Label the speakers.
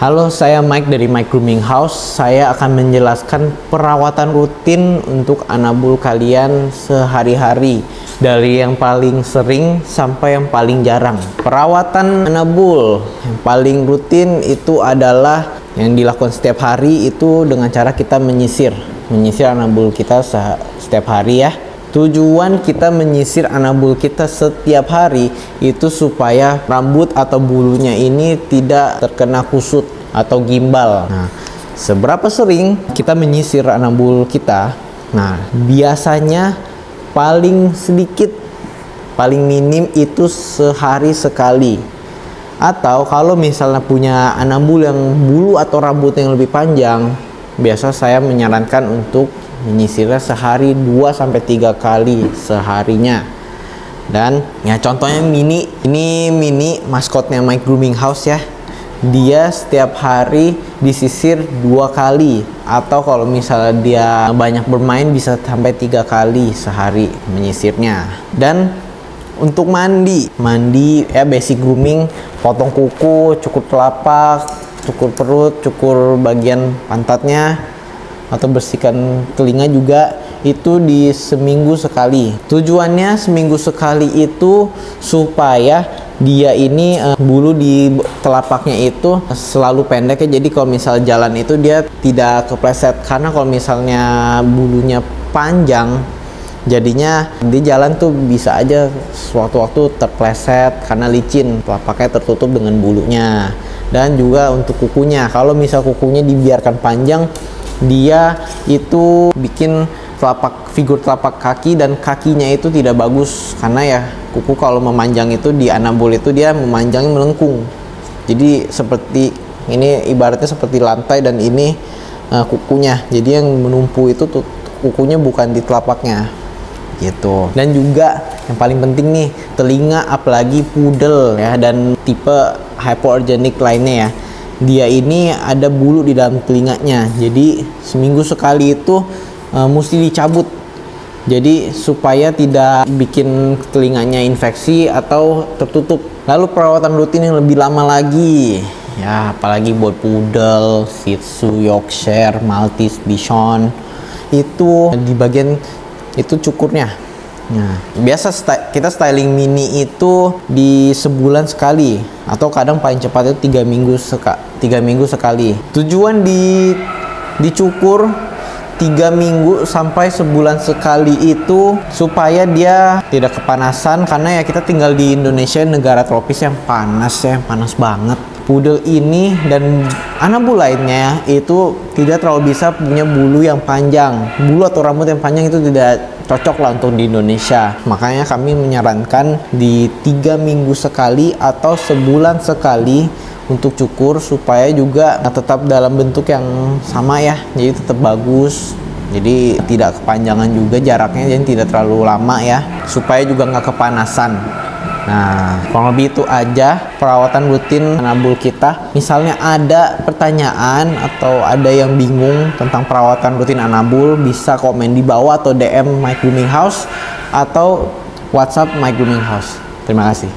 Speaker 1: Halo, saya Mike dari Mike Grooming House. Saya akan menjelaskan perawatan rutin untuk anabul kalian sehari-hari, dari yang paling sering sampai yang paling jarang. Perawatan anabul yang paling rutin itu adalah yang dilakukan setiap hari, itu dengan cara kita menyisir anabul kita setiap hari ya. Tujuan kita menyisir anabul kita setiap hari itu supaya rambut atau bulunya ini tidak terkena kusut atau gimbal. Nah, seberapa sering kita menyisir anabul kita? Nah, biasanya paling sedikit, paling minim itu sehari sekali. Atau kalau misalnya punya anabul yang bulu atau rambut yang lebih panjang, biasa saya menyarankan untuk menyisirnya sehari 2-3 kali seharinya. Dan ya contohnya Mini, ini Mini maskotnya Mike Grooming House ya. Dia setiap hari disisir 2 kali, atau kalau misalnya dia banyak bermain bisa sampai 3 kali sehari menyisirnya. Dan untuk mandi ya basic grooming, potong kuku, cukur telapak, cukur perut, cukur bagian pantatnya, atau bersihkan telinga juga, itu di seminggu sekali. Tujuannya seminggu sekali itu supaya dia ini bulu di telapaknya itu selalu pendek ya, jadi kalau misal jalan itu dia tidak kepleset. Karena kalau misalnya bulunya panjang, jadinya di jalan tuh bisa aja sewaktu-waktu terpleset karena licin, telapaknya tertutup dengan bulunya. Dan juga untuk kukunya, kalau misal kukunya dibiarkan panjang, dia itu bikin figur telapak kaki dan kakinya itu tidak bagus, karena ya kuku kalau memanjang itu di anabul itu dia memanjangnya melengkung. Jadi seperti ini, ibaratnya seperti lantai, dan ini kukunya. Jadi yang menumpu itu tuh kukunya, bukan di telapaknya gitu. Dan juga yang paling penting nih, telinga, apalagi pudel ya dan tipe hypoallergenic lainnya ya. Dia ini ada bulu di dalam telinganya, jadi seminggu sekali itu mesti dicabut, jadi supaya tidak bikin telinganya infeksi atau tertutup. Lalu perawatan rutin yang lebih lama lagi ya, apalagi buat Poodle, Shih Tzu, Yorkshire, Maltese, Bichon, itu di bagian itu cukurnya. Nah, biasa kita styling Mini itu di sebulan sekali, atau kadang paling cepat itu 3 minggu sekali. Tujuan dicukur 3 minggu sampai sebulan sekali itu supaya dia tidak kepanasan, karena ya kita tinggal di Indonesia, negara tropis yang panas ya, panas banget. Poodle ini dan anabul lainnya itu tidak terlalu bisa punya bulu yang panjang, bulu atau rambut yang panjang itu tidak cocok lah untuk di Indonesia. Makanya kami menyarankan di 3 minggu sekali atau sebulan sekali untuk cukur, supaya juga tetap dalam bentuk yang sama ya, jadi tetap bagus, jadi tidak kepanjangan juga jaraknya, jadi tidak terlalu lama ya, supaya juga nggak kepanasan. Nah, kurang lebih itu aja perawatan rutin anabul kita. Misalnya ada pertanyaan atau ada yang bingung tentang perawatan rutin anabul, bisa komen di bawah atau DM Mike Grooming House atau WhatsApp Mike Grooming House. Terima kasih.